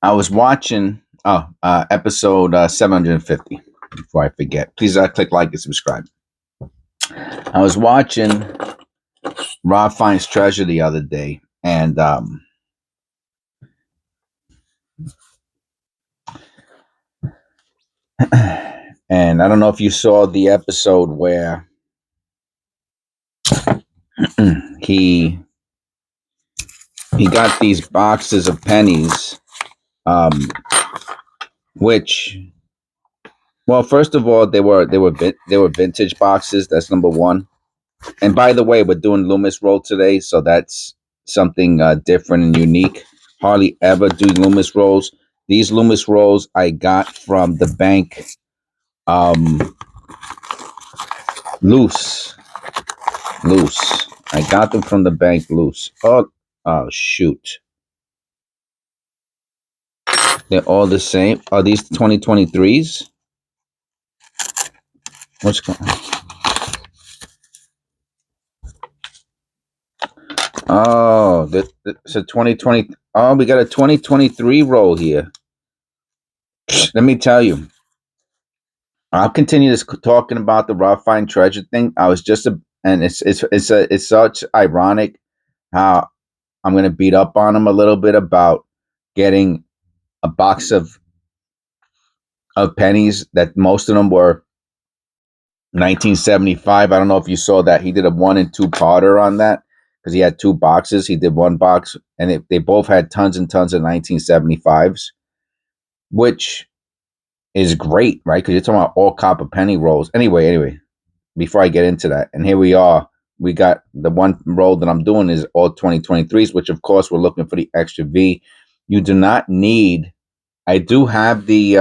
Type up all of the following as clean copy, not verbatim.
I was watching episode 750. Before I forget, please click like and subscribe. I was watching Rob Finds Treasure the other day, and and I don't know if you saw the episode where he got these boxes of pennies, which, well, first of all, they were vintage boxes. That's number one. And by the way, we're doing Loomis roll today, so that's something different and unique. Hardly ever do Loomis rolls. These Loomis rolls I got from the bank, loose. I got them from the bank loose. Oh shoot! They're all the same. Are these 2023s? What's going on? Oh, it's a 2020. Oh, we got a 2023 roll here. Let me tell you. I'll continue this talking about the Rob Find Treasure thing. I was just and it's such ironic how I'm gonna beat up on him a little bit about getting a box of pennies that most of them were 1975. I don't know if you saw that he did a 1 and 2 parter on that because he had 2 boxes. He did 1 box and they both had tons and tons of 1975s, which is great, right? Because you're talking about all copper penny rolls. Anyway, before I get into that, and here we are. We got the one roll that I'm doing is all 2023s, which of course we're looking for the extra V. You do not need. I do have the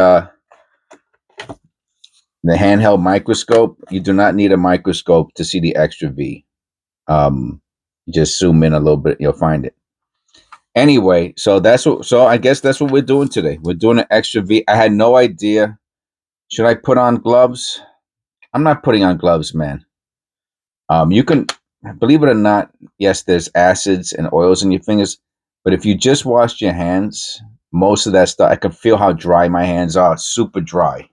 handheld microscope. You do not need a microscope to see the extra V. Just zoom in a little bit, you'll find it. Anyway, so I guess that's what we're doing today. We're doing an extra V. I had no idea. Should I put on gloves? I'm not putting on gloves, man. You can, believe it or not, yes, there's acids and oils in your fingers, but if you just washed your hands, most of that stuff, I can feel how dry my hands are, super dry.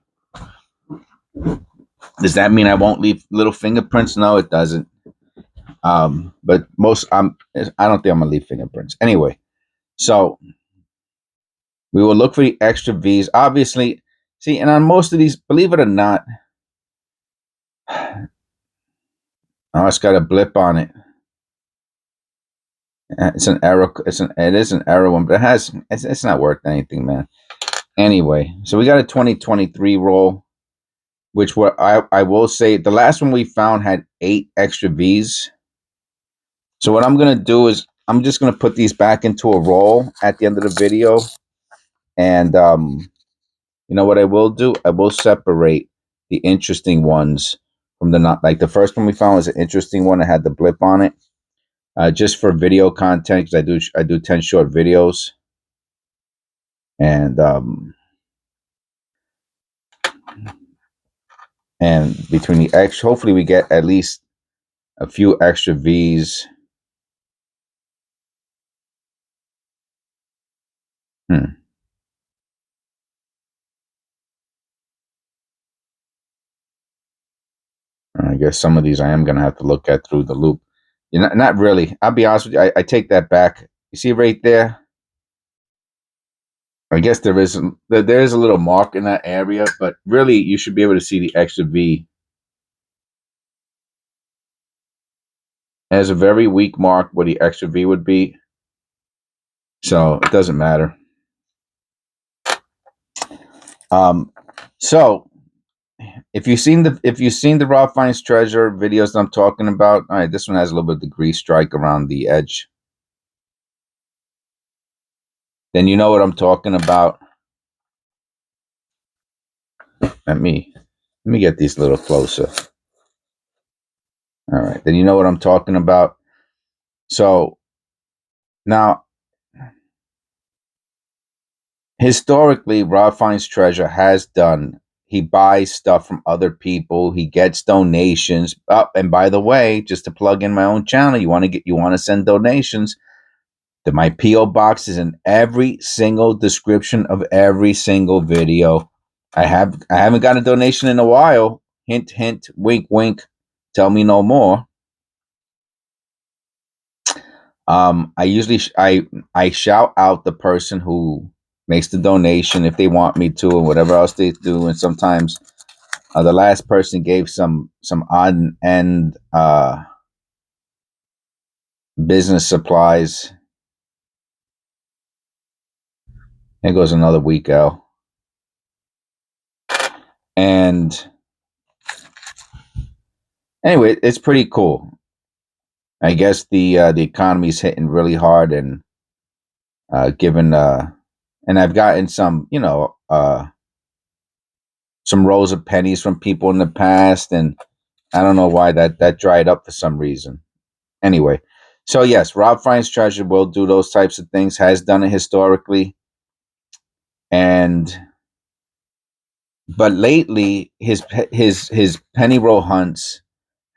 Does that mean I won't leave little fingerprints? No, it doesn't. But I don't think I'm gonna leave fingerprints. Anyway, so we will look for the extra V's. Obviously, see, and on most of these, believe it or not, oh, it's got a blip on it. It's an error. It is an error one, but it's not worth anything, man. Anyway, so we got a 2023 roll, which I will say the last one we found had 8 extra V's. So what I'm gonna do is I'm just gonna put these back into a roll at the end of the video, and you know what I will do? I will separate the interesting ones from the not. Like the first one we found was an interesting one that had the blip on it. Just for video content, because I do 10 short videos, and between the extra, hopefully we get at least a few extra V's. I guess some of these I am gonna have to look at through the loop. Not really. I'll be honest with you. I take that back. You see right there? I guess there is a little mark in that area, but really you should be able to see the extra V. There's a very weak mark where the extra V would be, so it doesn't matter. So if you've seen the Rob Finds Treasure videos that I'm talking about, all right, this one has a little bit of the grease strike around the edge. Then you know what I'm talking about. Let me get these a little closer. All right, then you know what I'm talking about. So now, historically, Rob Finds Treasure has done. He buys stuff from other people. He gets donations. Oh, and by the way, just to plug in my own channel, you want to send donations. My PO box is in every single description of every single video. I haven't got a donation in a while. Hint, hint, wink, wink. Tell me no more. I usually I shout out the person who makes the donation if they want me to, and whatever else they do. And sometimes the last person gave some odd end business supplies. There goes another week out, and anyway, it's pretty cool. I guess the economy's hitting really hard, and given and I've gotten some some rolls of pennies from people in the past, and I don't know why that dried up for some reason. Anyway, so yes, Rob Finds Treasure will do those types of things. Has done it historically, and but lately his penny roll hunts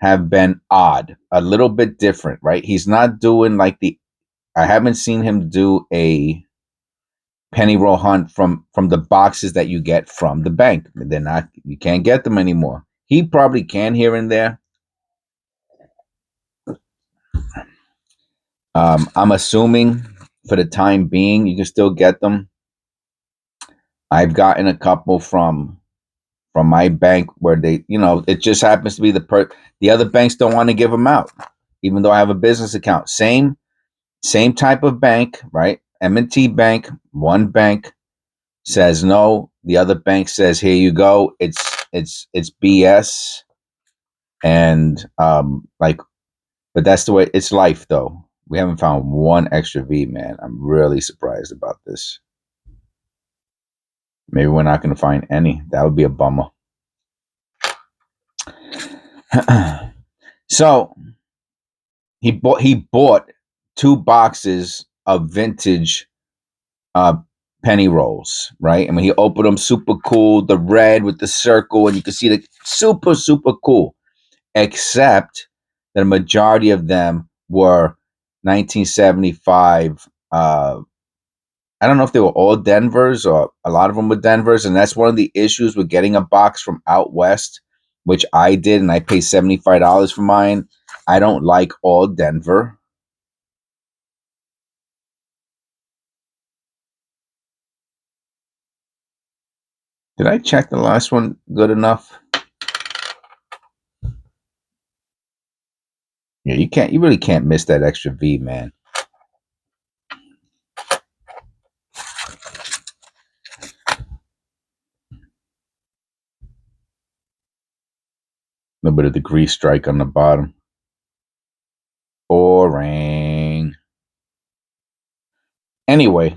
have been odd, a little bit different, right? He's not doing like the. I haven't seen him do a penny roll hunt from the boxes that you get from the bank. They're not. You can't get them anymore. He probably can here and there. I'm assuming for the time being, you can still get them. I've gotten a couple from my bank where they, it just happens to be the other banks don't want to give them out, even though I have a business account. Same type of bank, right? M&T Bank, one bank says no, the other bank says here you go. It's BS, and like, but that's the way it's life, though. We haven't found one extra V, man. I'm really surprised about this. Maybe we're not going to find any. That would be a bummer. So he bought 2 boxes of vintage uh, penny rolls, right? I mean, he opened them super cool, the red with the circle, and you can see the super cool. Except that a majority of them were 1975. I don't know if they were all Denvers or a lot of them were Denvers, and that's one of the issues with getting a box from out west, which I did, and I paid $75 for mine. I don't like all Denver. Did I check the last one good enough? Yeah, you really can't miss that extra V, man. A little bit of the grease strike on the bottom. Boring. Anyway,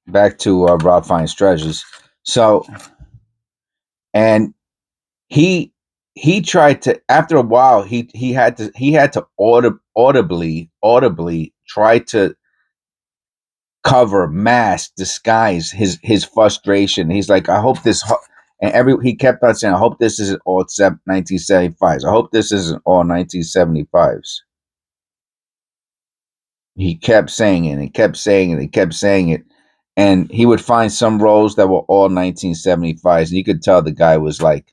back to Rob Finds Treasures. So, and he tried to, after a while he had to audibly try to cover, mask, disguise his frustration. He's like, I hope and he kept on saying, I hope this isn't all 1975s. I hope this isn't all 1975s. He kept saying it, and he kept saying it, and he kept saying it. And he would find some rolls that were all 1975s, and you could tell the guy was like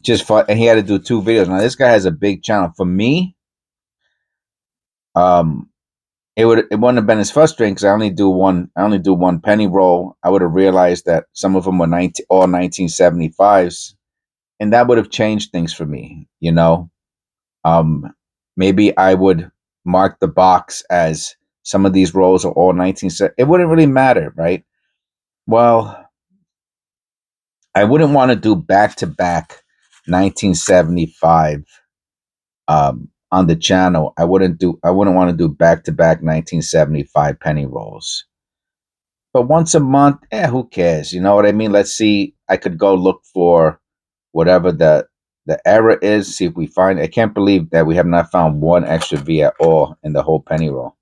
just fun. And he had to do 2 videos. Now this guy has a big channel. For me, um, it wouldn't have been as frustrating because I only do one penny roll. I would have realized that some of them were all 1975s, and that would have changed things for me. Um, maybe I would mark the box as some of these rolls are all 1970. It wouldn't really matter, right? Well, I wouldn't want to do back to back 1975 on the channel. I wouldn't want to do back to back 1975 penny rolls. But once a month, who cares? You know what I mean? Let's see. I could go look for whatever the error is, see if we find it. I can't believe that we have not found one extra V at all in the whole penny roll.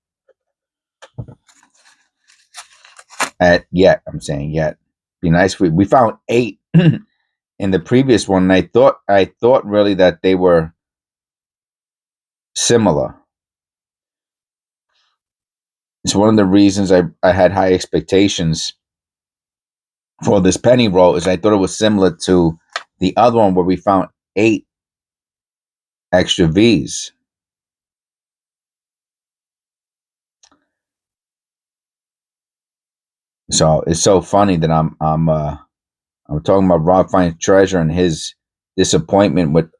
I'm saying yet. Be nice if we found 8 in the previous one, and I thought really that they were similar. It's one of the reasons I had high expectations for this penny roll, is I thought it was similar to the other one where we found 8 extra V's. So it's so funny that I'm talking about Rob Finds Treasure and his disappointment with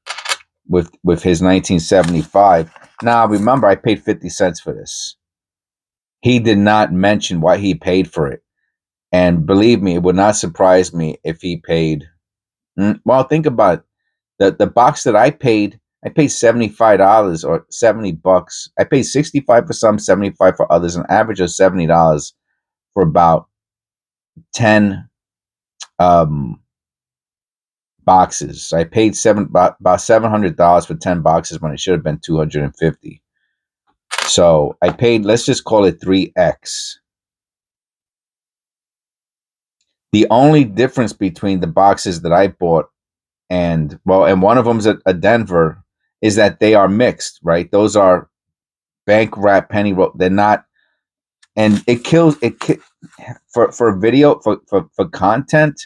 his 1975. Now remember, I paid 50 cents for this. He did not mention what he paid for it, and believe me, it would not surprise me if he paid. Well, think about it. The box that I paid $75 or $70. I paid 65 for some, 75 for others, an average of $70 for about 10 um boxes. So I paid about $700 for 10 boxes when it should have been 250. So I paid, let's just call it 3x. The only difference between the boxes that I bought and one of them's a Denver, is that they are mixed, right? Those are bank wrap penny roll. They're not, and it kills it for video for content.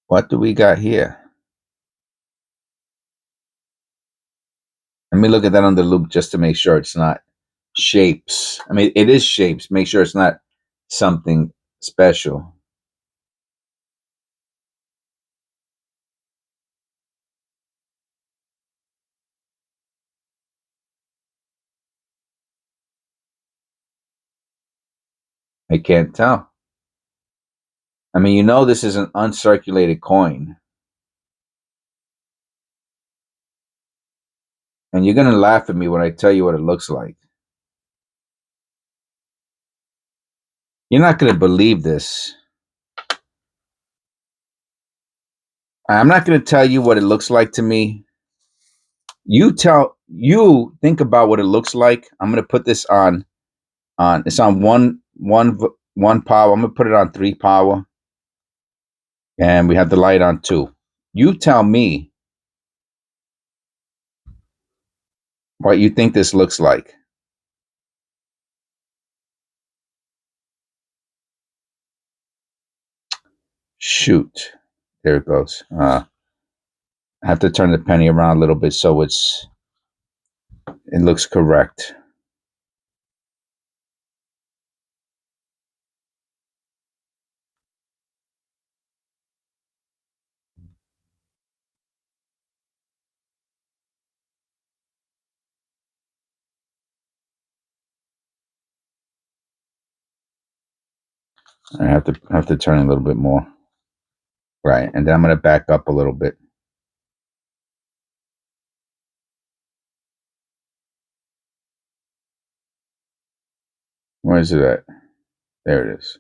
What do we got here? Let me look at that on the loop just to make sure it's not shapes. I mean, it is shapes. Make sure it's not something special. I can't tell. I mean, this is an uncirculated coin. And you're going to laugh at me when I tell you what it looks like. You're not going to believe this. I'm not going to tell you what it looks like to me. You think about what it looks like. I'm going to put this on it's on one power. I'm going to put it on 3 power, and we have the light on 2. You tell me what you think this looks like. Shoot. There it goes. I have to turn the penny around a little bit so it looks correct. I have to turn a little bit more. Right. And then I'm going to back up a little bit. Where is it at? There it is.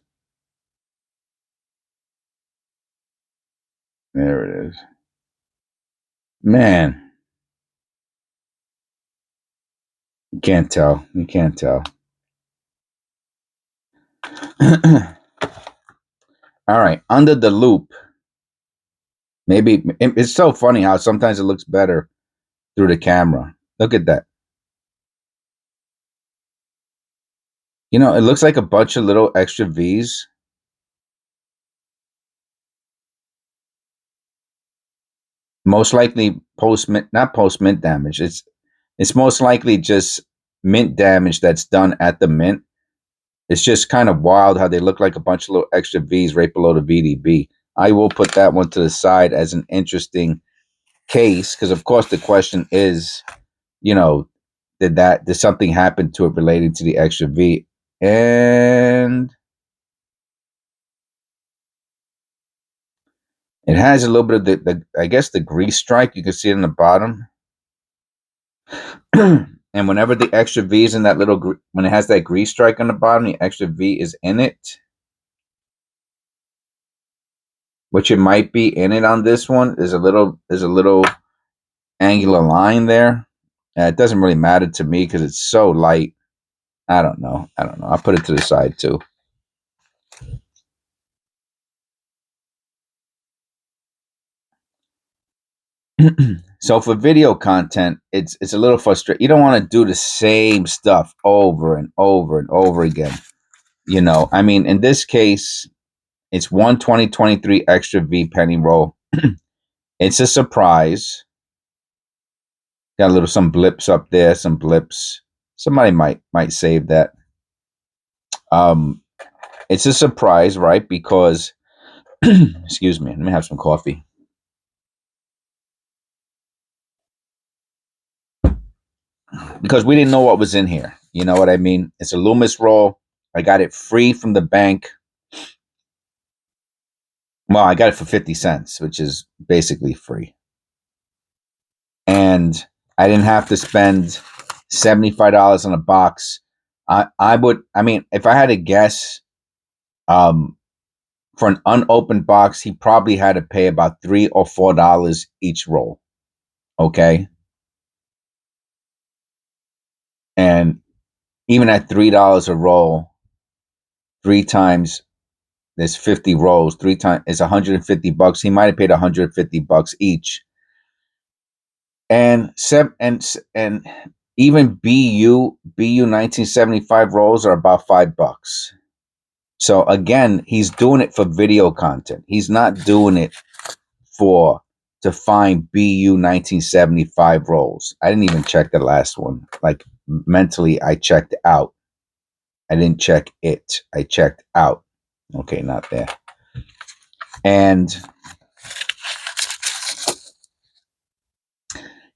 There it is. Man. You can't tell. You can't tell. All right. Under the loop. Maybe it's so funny how sometimes it looks better through the camera. Look at that. It looks like a bunch of little extra V's. Most likely not post mint damage. It's most likely just mint damage that's done at the mint. It's just kind of wild how they look like a bunch of little extra V's right below the VDB. I will put that one to the side as an interesting case, because of course the question is, did something happen to it related to the extra V? And it has a little bit of the I guess the grease strike. You can see it in the bottom. And whenever the extra V is in that when it has that grease strike on the bottom, the extra V is in it, which it might be in it on this one. There's a little angular line there. It doesn't really matter to me because it's so light. I don't know. I'll put it to the side too. So for video content, it's a little frustrating. You don't want to do the same stuff over and over and over again. I mean, in this case, it's one 2023 extra V penny roll. It's a surprise. Got a little some blips up there, some blips. Somebody might save that. It's a surprise, right? Because excuse me, let me have some coffee. Because we didn't know what was in here. You know what I mean? It's a Loomis roll. I got it free from the bank. Well, I got it for 50 cents, which is basically free. And I didn't have to spend $75 on a box. I mean, if I had to guess, for an unopened box, he probably had to pay about $3 or $4 each roll. Okay. And even at $3 a roll, three times there's 50 rolls, three times it's $150. He might have paid $150 each. And even BU 1975 rolls are about $5. So again, he's doing it for video content. He's not doing it to find BU 1975 rolls. I didn't even check the last one. Like mentally, I checked out. I didn't check it. I checked out. Okay, not there. And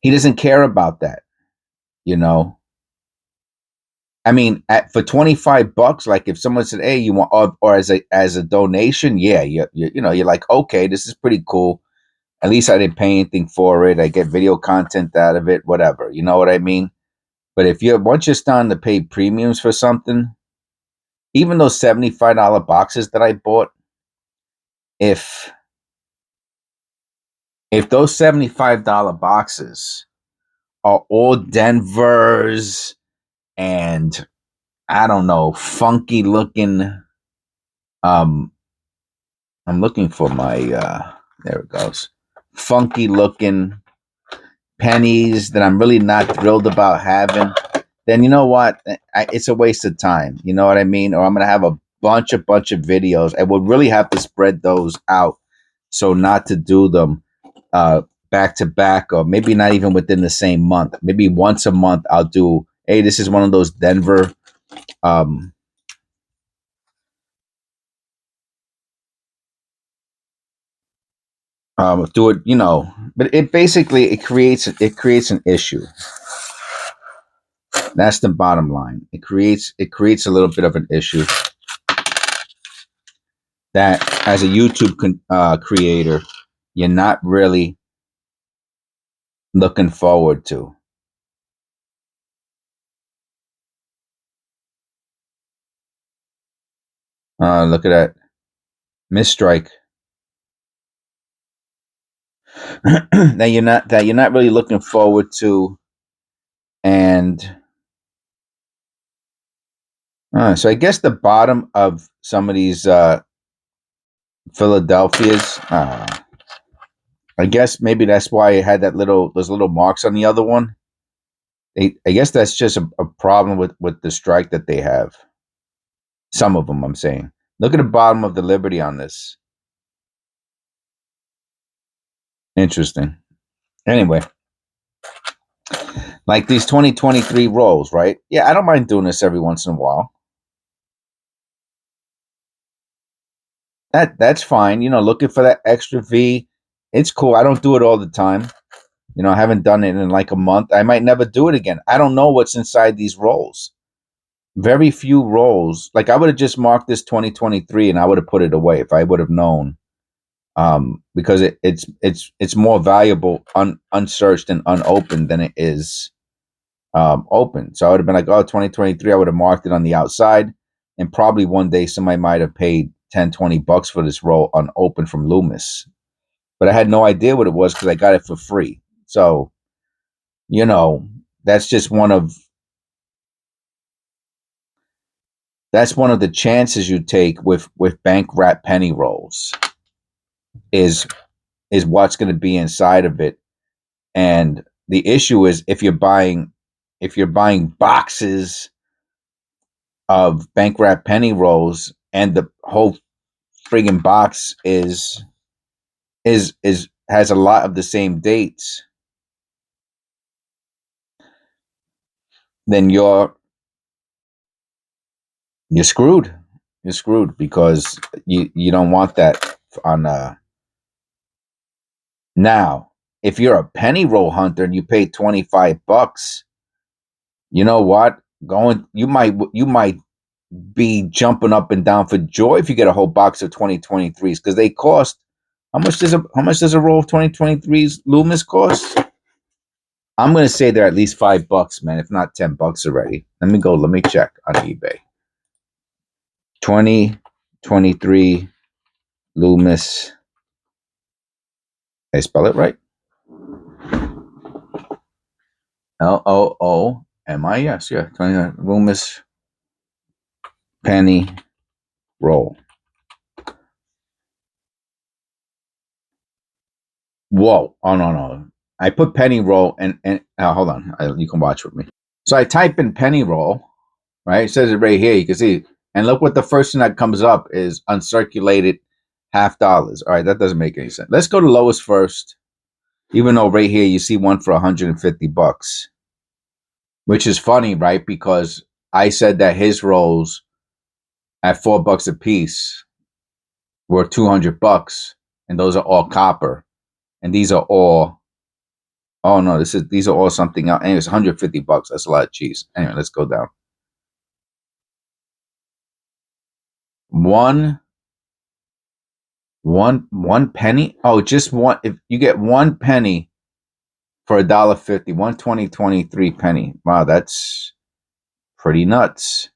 he doesn't care about that, you know. I mean, for $25, like if someone said, "Hey, you want," or as a donation, yeah, you're like, okay, this is pretty cool. At least I didn't pay anything for it. I get video content out of it, whatever. You know what I mean? But once you're starting to pay premiums for something, even those $75 boxes that I bought, if those $75 boxes are all Denvers and I don't know, funky looking, I'm looking for my there it goes. Funky looking pennies that I'm really not thrilled about having, then you know what? It's a waste of time. You know what I mean? Or I'm going to have a bunch of videos. I will really have to spread those out. So not to do them back to back, or maybe not even within the same month. Maybe once a month I'll do, hey, this is one of those Denver do it, but it creates an issue. That's the bottom line. It creates a little bit of an issue that as a YouTube creator, you're not really looking forward to. Look at that misstrike. that you're not really looking forward to, and so I guess the bottom of some of these Philadelphia's. I guess maybe that's why it had those little marks on the other one. I guess that's just a problem with the strike that they have. Some of them, I'm saying. Look at the bottom of the Liberty on this. Interesting. Anyway, like these 2023 rolls, right? Yeah, I don't mind doing this every once in a while. That's fine. Looking for that extra V. It's cool. I don't do it all the time. I haven't done it in like a month. I might never do it again. I don't know what's inside these rolls. Very few rolls. Like I would have just marked this 2023 and I would have put it away if I would have known. Because it's more valuable unsearched and unopened than it is open. So I would have been like, oh, 2023, I would have marked it on the outside, and probably one day somebody might have paid $10-20 for this roll unopened from Loomis. But I had no idea what it was because I got it for free. So, that's just one of the chances you take with bank wrap penny rolls is what's going to be inside of it. And the issue is if you're buying boxes of bank wrap penny rolls and the whole friggin' box is has a lot of the same dates, then you're screwed. You're screwed because you don't want that on now. If you're a penny roll hunter and you pay $25, you know what? Going you might be jumping up and down for joy if you get a whole box of 2023s because they cost how much does a roll of 2023s Loomis cost? I'm gonna say they're at least $5, man, if not $10 already. Let me check on eBay. 2023 Loomis. Did I spell it right? Loomis. Yeah. 29 Loomis penny roll. Whoa. Oh no. I put penny roll and hold on. You can watch with me. So I type in penny roll, right? It says it right here. You can see. And look what the first thing that comes up is uncirculated $50. All right, that doesn't make any sense. Let's go to lowest first. Even though right here you see one for $150, which is funny, right? Because I said that his rolls at $4 a piece were $200, and those are all copper, and these are all. Oh no, these are all something else. Anyway, it's $150. That's a lot of cheese. Anyway, let's go down. One penny. Oh, just one. If you get one penny for $1.50, 120.23 penny. Wow, that's pretty nuts.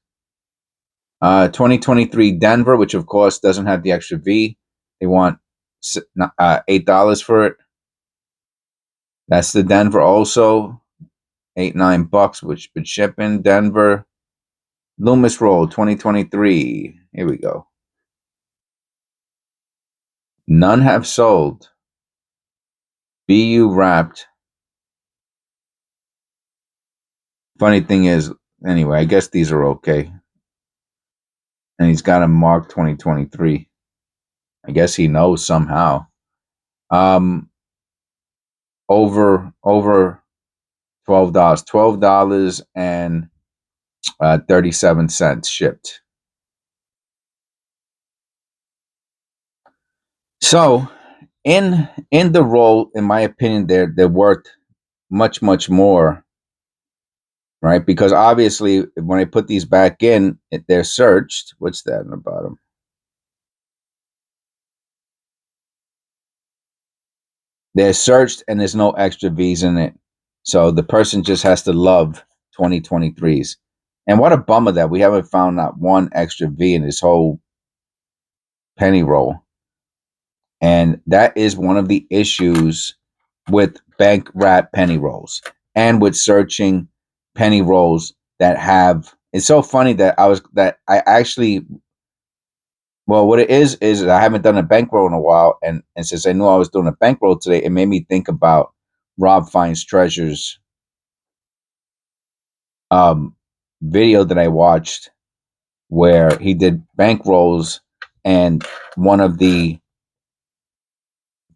2023 Denver, which of course doesn't have the extra V. They want $8 for it. That's the Denver also. $9, which would ship in Denver. Loomis roll 2023. Here we go. None have sold. BU wrapped. Funny thing is, anyway, I guess these are okay. And he's got them marked 2023. I guess he knows somehow. Over $12. $12 and 37 cents shipped. So in the roll, in my opinion, they're worth much more, right? Because obviously when I put these back in, they're searched. What's that in the bottom? They're searched and there's no extra V's in it. So the person just has to love 2023s. And what a bummer that we haven't found not one extra V in this whole penny roll. And that is one of the issues with bank wrap penny rolls and with searching penny rolls that have. It's so funny that I actually, well, what it is I haven't done a bankroll in a while, and since I knew I was doing a bankroll today, it made me think about RobFindsTreasures video that I watched where he did bankrolls, and one of the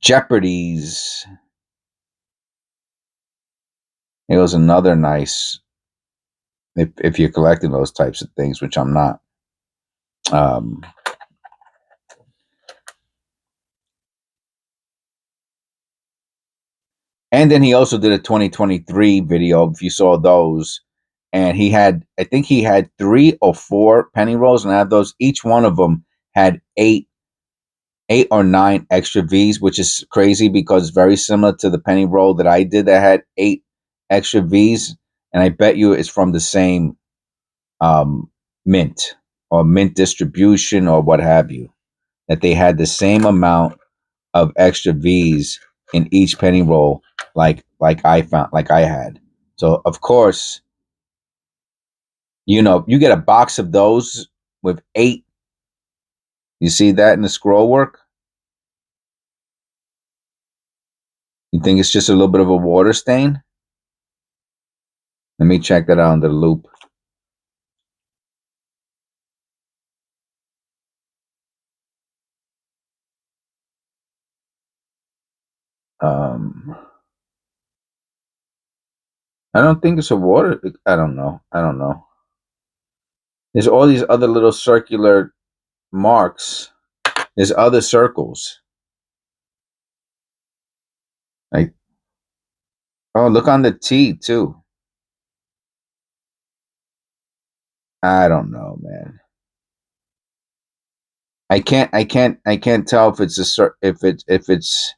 Jeopardies. It was another nice. If you're collecting those types of things, which I'm not. Um, and then he also did a 2023 video. If you saw those, and I think he had 3 or 4 penny rolls, and I have those. Each one of them had 8 or 9 extra V's, which is crazy because it's very similar to the penny roll that I did that had 8 extra V's, and I bet you it's from the same mint or mint distribution or what have you, that they had the same amount of extra V's in each penny roll, like I had. So of course, you get a box of those with 8. You see that in the scroll work? You think it's just a little bit of a water stain? Let me check that out under the loop. Um, I don't think it's a water. I don't know. I don't know. There's all these other little circular marks. There's other circles. Like, oh, look on the T too. I don't know, man. I can't tell if it's if it's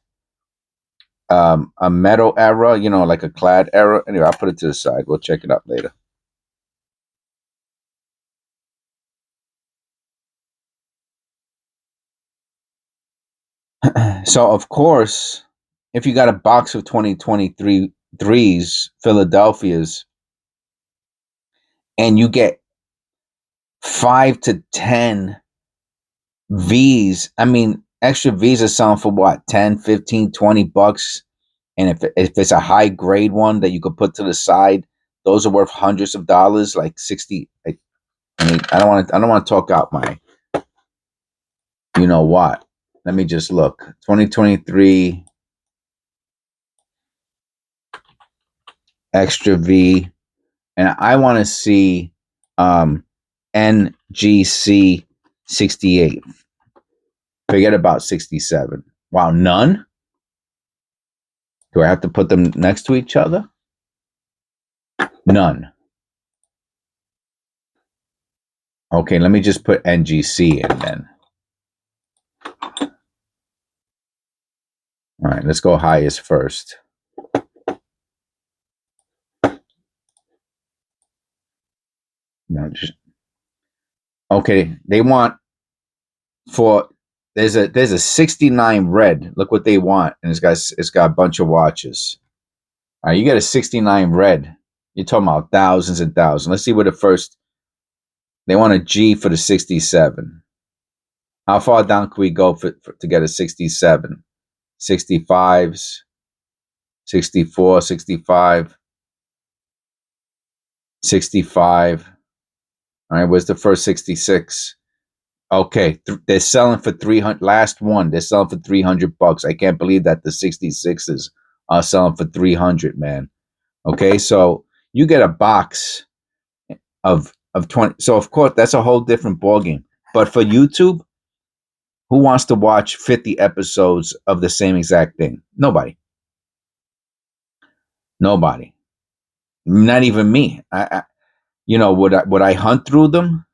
a metal error, like a clad error. Anyway, I'll put it to the side. We'll check it out later. So of course, if you got a box of 2023 threes, Philadelphia's, and you get 5 to 10 V's, I mean, extra V's are selling for what, 10, 15, $20. And if it's a high grade one that you could put to the side, those are worth hundreds of dollars, like 60. I mean, I don't want to talk out my, you know what. Let me just look. 2023 extra V, and I want to see NGC 68. Forget about 67. Wow, none? Do I have to put them next to each other? None. Okay, let me just put NGC in then. All right, let's go highest first. No, just okay. They want for there's a 69 red. Look what they want, and it's got a bunch of watches. All right, you got a 69 red. You're talking about thousands and thousands. Let's see what the first. They want a G for the 67. How far down can we go to get a 67? 65s, 64, 65, 65. All right, where's the first 66? Okay, they're selling for 300. Last one, they're selling for $300. I can't believe that the 66s are selling for 300, man. Okay, so you get a box of 20. So of course, that's a whole different ballgame. But for YouTube, who wants to watch 50 episodes of the same exact thing? Nobody. Nobody. Not even me. Would I hunt through them?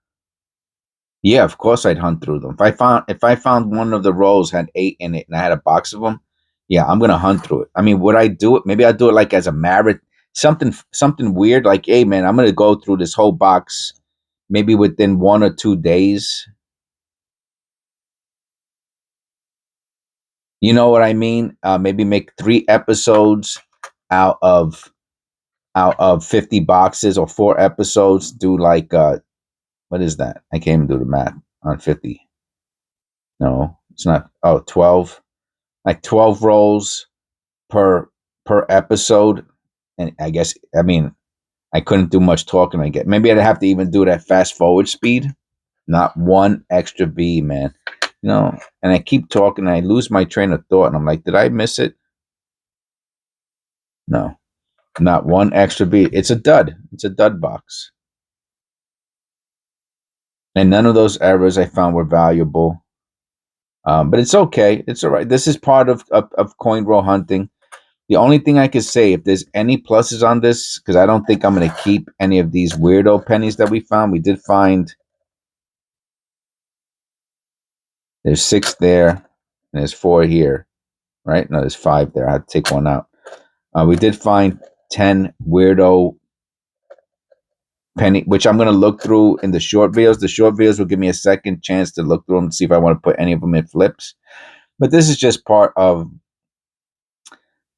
Yeah, of course I'd hunt through them. If I found one of the rolls had 8 in it and I had a box of them, yeah, I'm gonna hunt through it. I mean, would I do it? Maybe I'd do it like as a marathon, something weird. Like, hey man, I'm gonna go through this whole box, maybe within 1 or 2 days. You know what I mean? Maybe make 3 episodes out of 50 boxes, or 4 episodes. Do like what is that? I can't even do the math on 50. No, it's not. Oh, 12. Like 12 rolls per episode. And I mean, I couldn't do much talking. I get maybe I'd have to even do that fast forward speed. Not one extra B, man. And I keep talking and I lose my train of thought and I'm like, did I miss it? No. Not one extra B. It's a dud. It's a dud box. And none of those errors I found were valuable. But it's okay. It's all right. This is part of coin roll hunting. The only thing I could say, if there's any pluses on this, because I don't think I'm going to keep any of these weirdo pennies that we found. We did find there's 6 there, and there's 4 here, right? No, there's 5 there. I had to take one out. We did find 10 weirdo penny, which I'm going to look through in the short videos. The short videos will give me a second chance to look through them to see if I want to put any of them in flips. But this is just part of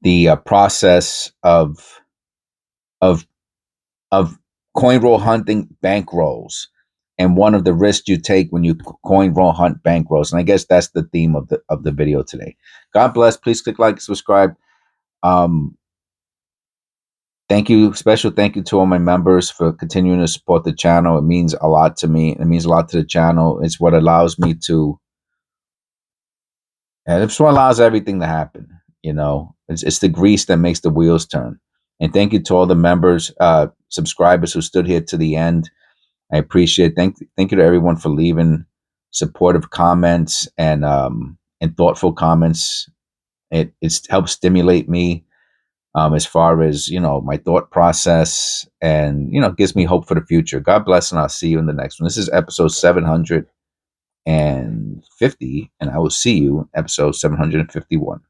the process of of coin roll hunting bankrolls, and one of the risks you take when you coin roll hunt bankrolls. And I guess that's the theme of the video today. God bless. Please click like, subscribe. Um, Thank you. Special thank you to all my members for continuing to support the channel. It means a lot to me. It means a lot to the channel. It's what allows me to, and it's what allows everything to happen. You know, it's the grease that makes the wheels turn. And thank you to all the members, subscribers who stood here to the end. I appreciate it. Thank you to everyone for leaving supportive comments and thoughtful comments. It's helped stimulate me as far as my thought process, and gives me hope for the future. God bless, and I'll see you in the next one. This is episode 750, and I will see you in episode 751.